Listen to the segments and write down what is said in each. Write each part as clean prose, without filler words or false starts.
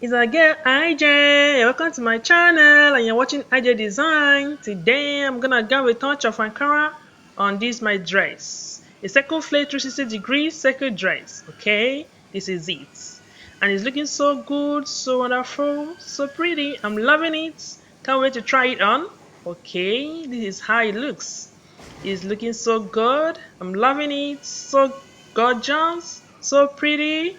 It's a girl IJ. Welcome to my channel and you're watching IJ Design. Today I'm gonna go with a touch of Ankara on this my dress. A circle flare 360 degrees circle dress. Okay, this is it. And it's looking so good, so wonderful, so pretty. I'm loving it. Can't wait to try it on. Okay, this is how it looks. It's looking so good. I'm loving it. So gorgeous, so pretty.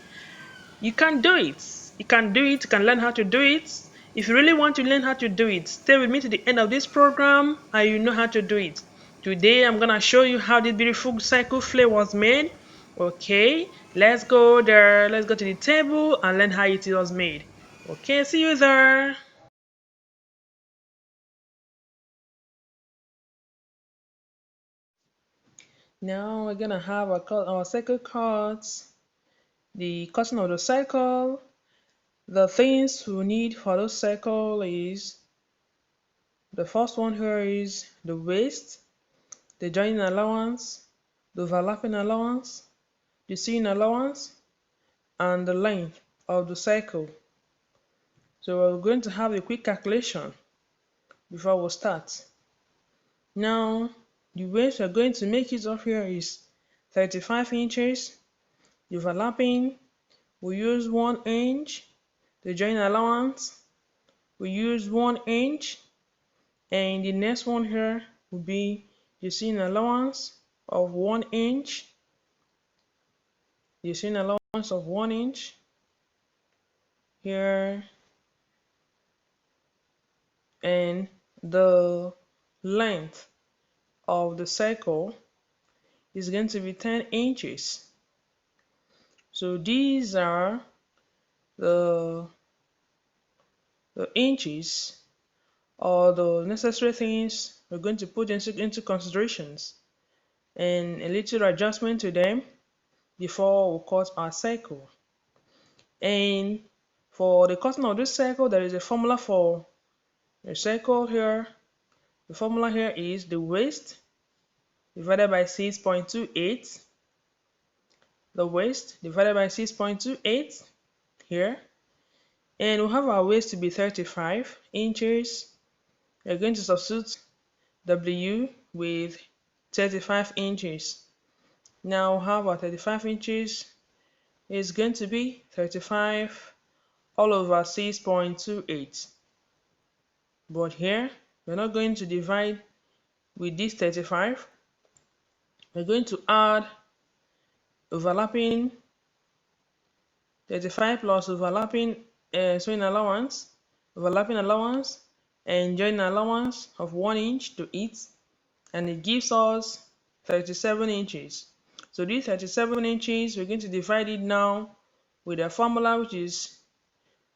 You can do it. You can do it. You can learn how to do it. If you really want to learn how to do it, stay with me to the end of this program and you know how to do it. Today I'm gonna show you how this beautiful cycle flare was made. Okay, let's go there. Let's go to the table and learn how it was made. Okay, see you there. Now we're gonna have our cycle cards, the cutting of the cycle. The things we need for the cycle is the first one here is the waist, the joining allowance, the overlapping allowance, the sewing allowance, and the length of the cycle. So we're going to have a quick calculation before we start. Now, the waist we're going to make use of here is 35 inches. The overlapping, we use 1 inch. The joining allowance, we use 1 inch. And the next one here will be the sewing allowance of 1 inch. The sewing allowance of 1 inch here, and the length of the circle is going to be 10 inches. So these are the inches or the necessary things we're going to put into considerations and a little adjustment to them before we cut our circle. And for the cutting of this circle, there is a formula for a circle here. The formula here is the waist divided by 6.28. The waist divided by 6.28 here. And we have our waist to be 35 inches. We're going to substitute W with 35 inches. Now we have our 35 inches is going to be 35 all over 6.28. But here, we're not going to divide with this 35. We're going to add overlapping 35 plus overlapping sewing allowance, overlapping allowance, and joining allowance of 1 inch to it, and it gives us 37 inches. So these 37 inches, we're going to divide it now with a formula which is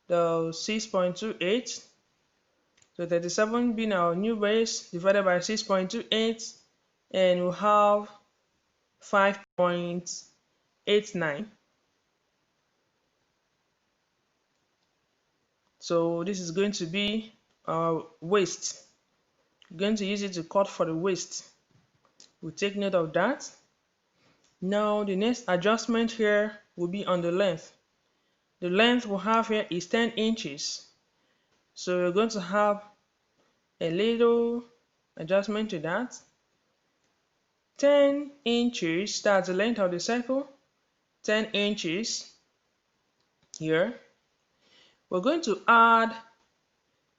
the 6.28. So 37 being our new base divided by 6.28, and we'll have 5.89. So this is going to be our waist. We're going to use it to cut for the waist. We'll take note of that. Now the next adjustment here will be on the length. The length we have here is 10 inches. So we're going to have a little adjustment to that. 10 inches, that's the length of the circle. 10 inches here. We're going to add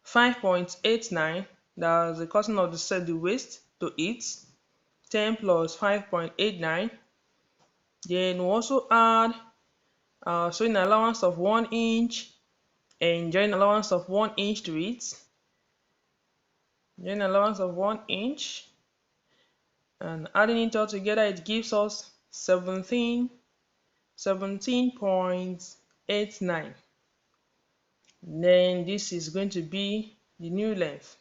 5.89, that's the cutting of the waist to it. 10 plus 5.89. Then we'll also add sewing allowance of 1 inch and join allowance of 1 inch to it. Join allowance of 1 inch, and adding it all together, it gives us 17.89. Then this is going to be the new length.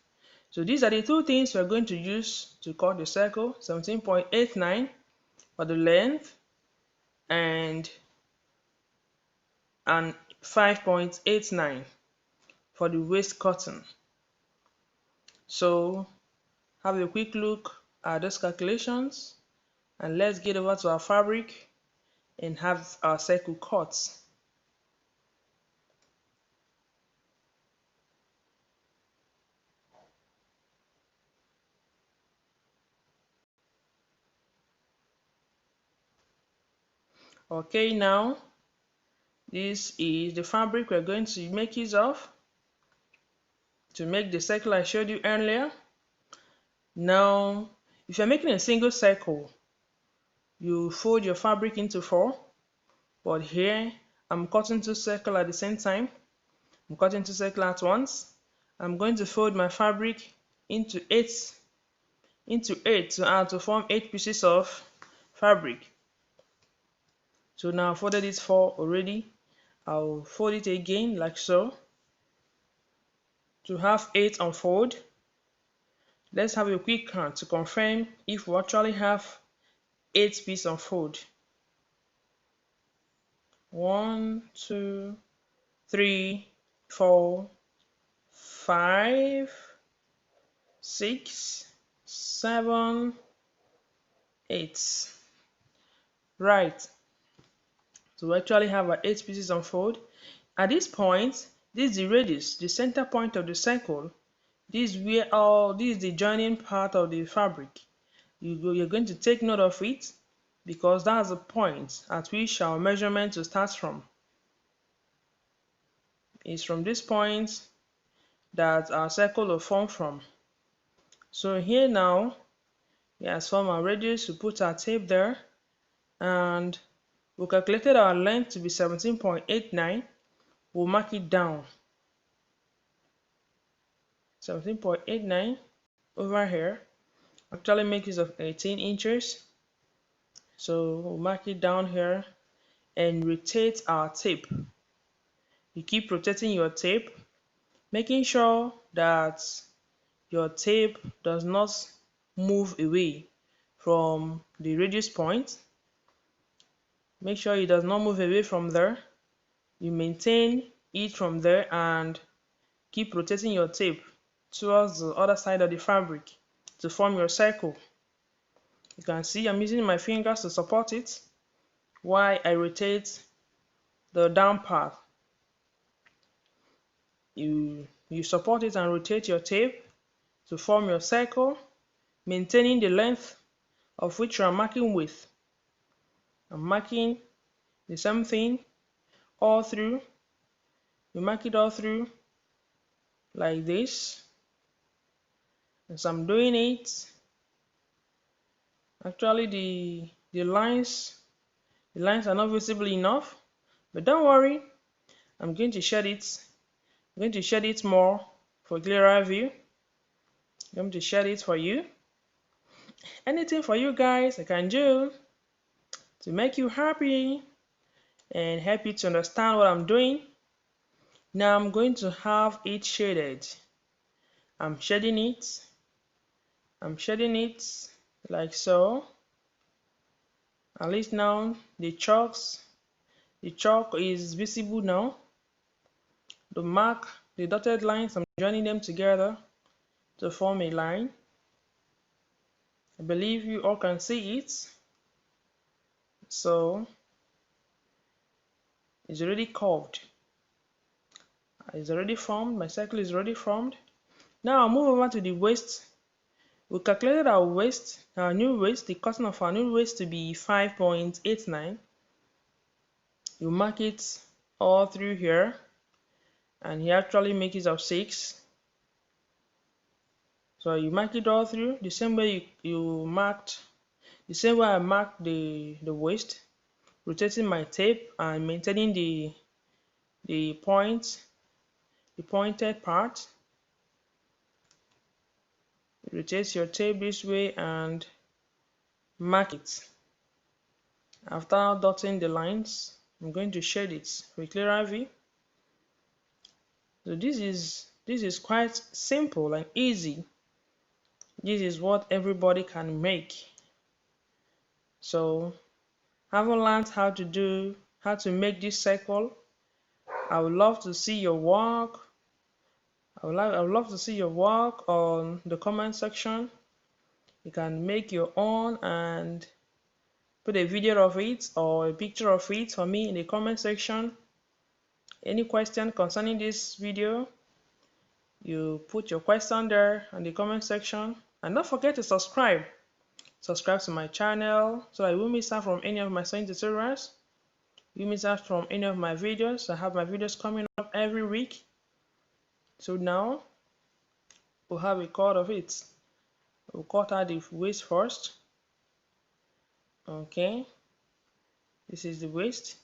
So these are the two things we're going to use to cut the circle: 17.89 for the length and 5.89 for the waist cutting. So have a quick look at those calculations and let's get over to our fabric and have our circle cut. Okay, now this is the fabric we're going to make use of to make the circle I showed you earlier. Now, if you're making a single circle, you fold your fabric into 4, but here I'm cutting 2 circles at the same time. I'm cutting 2 circles at once. I'm going to fold my fabric into 8 to form 8 pieces of fabric. So now I've folded it 4 already. I'll fold it again like so to have 8 unfold. Let's have a quick count to confirm if we actually have 8 pieces unfold. 1, 2, 3, 4, 5, 6, 7, 8. Right. So we actually have our 8 pieces unfold. At this point, this is the radius, the center point of the circle. This is the joining part of the fabric. You're going to take note of it because that's the point at which our measurement will start from. It's from this point that our circle will form from. So here now, we have formed our radius. We put our tape there, and we calculated our length to be 17.89. We'll mark it down. 17.89 over here actually makes use of 18 inches. So we'll mark it down here and rotate our tape. You keep rotating your tape, making sure that your tape does not move away from the radius point. Make sure it does not move away from there. You maintain it from there and keep rotating your tape towards the other side of the fabric to form your circle. You can see I'm using my fingers to support it while I rotate the down part. You support it and rotate your tape to form your circle, maintaining the length of which you are marking with. I'm marking the same thing all through. You mark it all through like this. As I'm doing it, actually the lines are not visible enough, but don't worry, I'm going to shed it. I'm going to shed it more for clearer view. I'm going to shed it for you. Anything for you guys I can do to make you happy and help you to understand what I'm doing. Now I'm going to have it shaded. I'm shading it like so. At least now the chalk is visible now. The dotted lines, I'm joining them together to form a line. I believe you all can see it. So it's already curved. It's already formed. My circle is already formed. Now I'll move over to the waist. We calculated our waist, the cutting of our new waist to be 5.89. You mark it all through here, and you actually make it of 6. So you mark it all through the same way I marked the waist, rotating my tape and maintaining the pointed part. Rotate your tape this way and mark it. After dotting the lines, I'm going to shade it for a clearer view. So this is quite simple and easy. This is what everybody can make. So having learned how to make this circle, I would love to see your work. I would love to see your work on the comment section. You can make your own and put a video of it or a picture of it for me in the comment section. Any question concerning this video, you put your question there in the comment section, and don't forget to subscribe to my channel so that you won't miss out from any of my sewing tutorials. you missed out from any of my videos, I have my videos coming up every week. So now we'll have a cut of it. We'll cut out the waist first. Okay, this is the waist.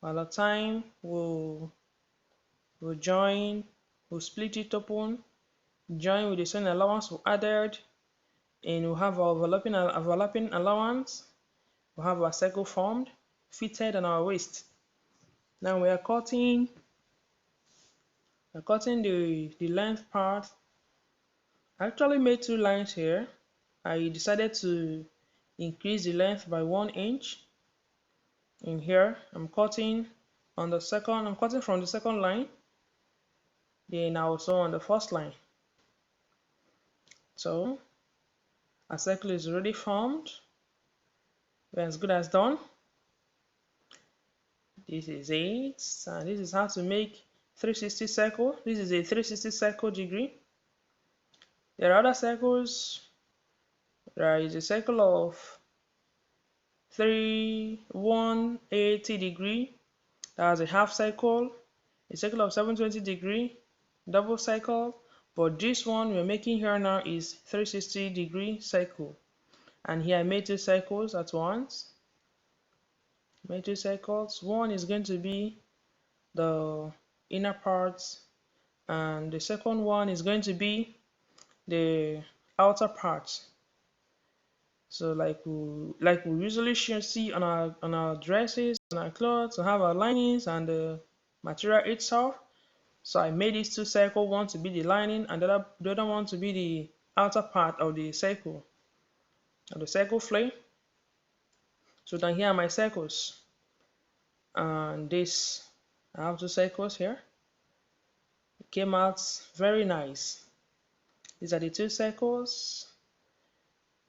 By the time we'll join, we'll split it open, join with the same allowance we added, and we'll have our overlapping allowance. We'll have our circle formed, fitted on our waist. Now we're cutting the length part. I actually made two lines here. I decided to increase the length by 1 inch. In here, I'm cutting from the second line, then also on the first line. So our circle is already formed. We're as good as done. This is it, and this is how to make 360 circle. This is a 360 circle degree. There are other circles. There is a circle of 180 degree. That's a half circle. A circle of 720 degree, double circle. But this one we're making here now is 360 degree circle. And here I made two circles at once. Made two circles. One is going to be the inner parts, and the second one is going to be the outer parts. So like we usually see on our dresses, on our clothes, we have our linings and the material itself. So I made these two circles, one to be the lining and the other one to be the outer part of the circle flare. So then here are my circles, and this, I have two circles here. It came out very nice. These are the two circles.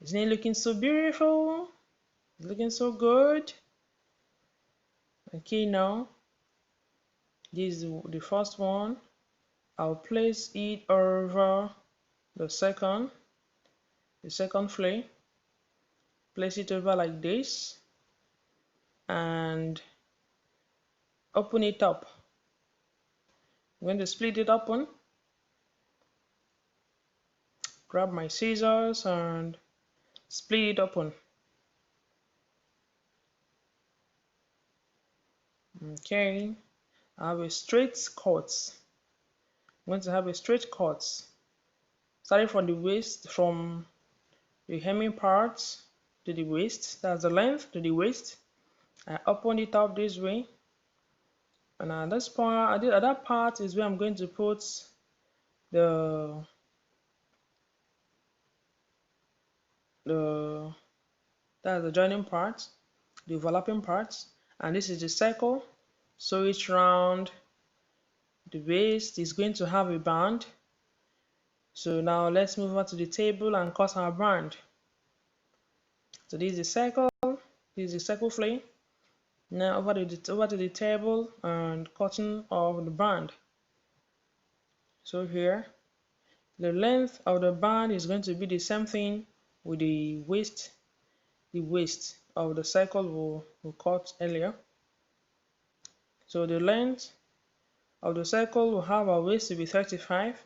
Isn't it looking so beautiful? It's looking so good. Okay, now this is the first one. I'll place it over the second flare. Place it over like this and open it up. I'm going to split it open. Grab my scissors and split it open. Okay, I have a straight cut. I'm going to have a straight cut starting from the waist, from the hemming part to the waist. That's the length to the waist. I open it up this way, and at this part, at that part is where I'm going to put that's the joining part, the overlapping parts, and this is the circle. So each round the waist is going to have a band. So now let's move over to the table and cut our band. So this is the circle, this is the circle flare. Now over to the table and cutting of the band. So here, the length of the band is going to be the same thing with the waist of the circle we cut earlier. So the length of the circle will have our waist to be 35.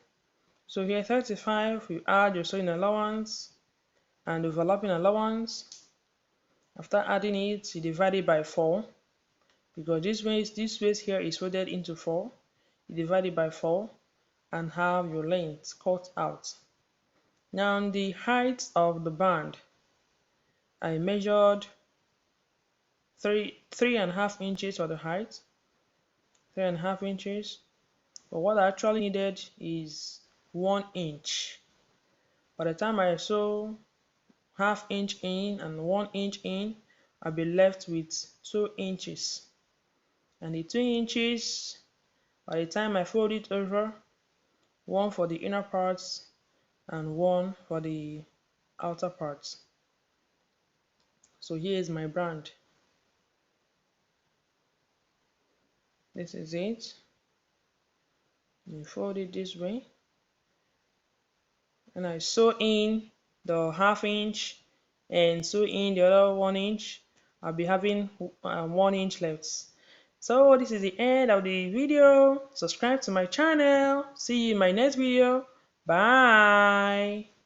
So here 35, we add your sewing allowance and overlapping allowance. After adding it, you divide it by 4, because this waist here is folded into 4. You divide it by 4 and have your length cut out. Now the height of the band, I measured 3.5 inches for the height, 3.5 inches. But what I actually needed is 1 inch. By the time I sew ½ inch in and 1 inch in, I'll be left with 2 inches. And the 2 inches, by the time I fold it over, one for the inner parts and one for the outer parts. So here is my band. This is it. You fold it this way, and I sew in the ½ inch and sew in the other 1 inch I'll be having 1 inch left. So this is the end of the video. Subscribe to my channel. See you in my next video. Bye.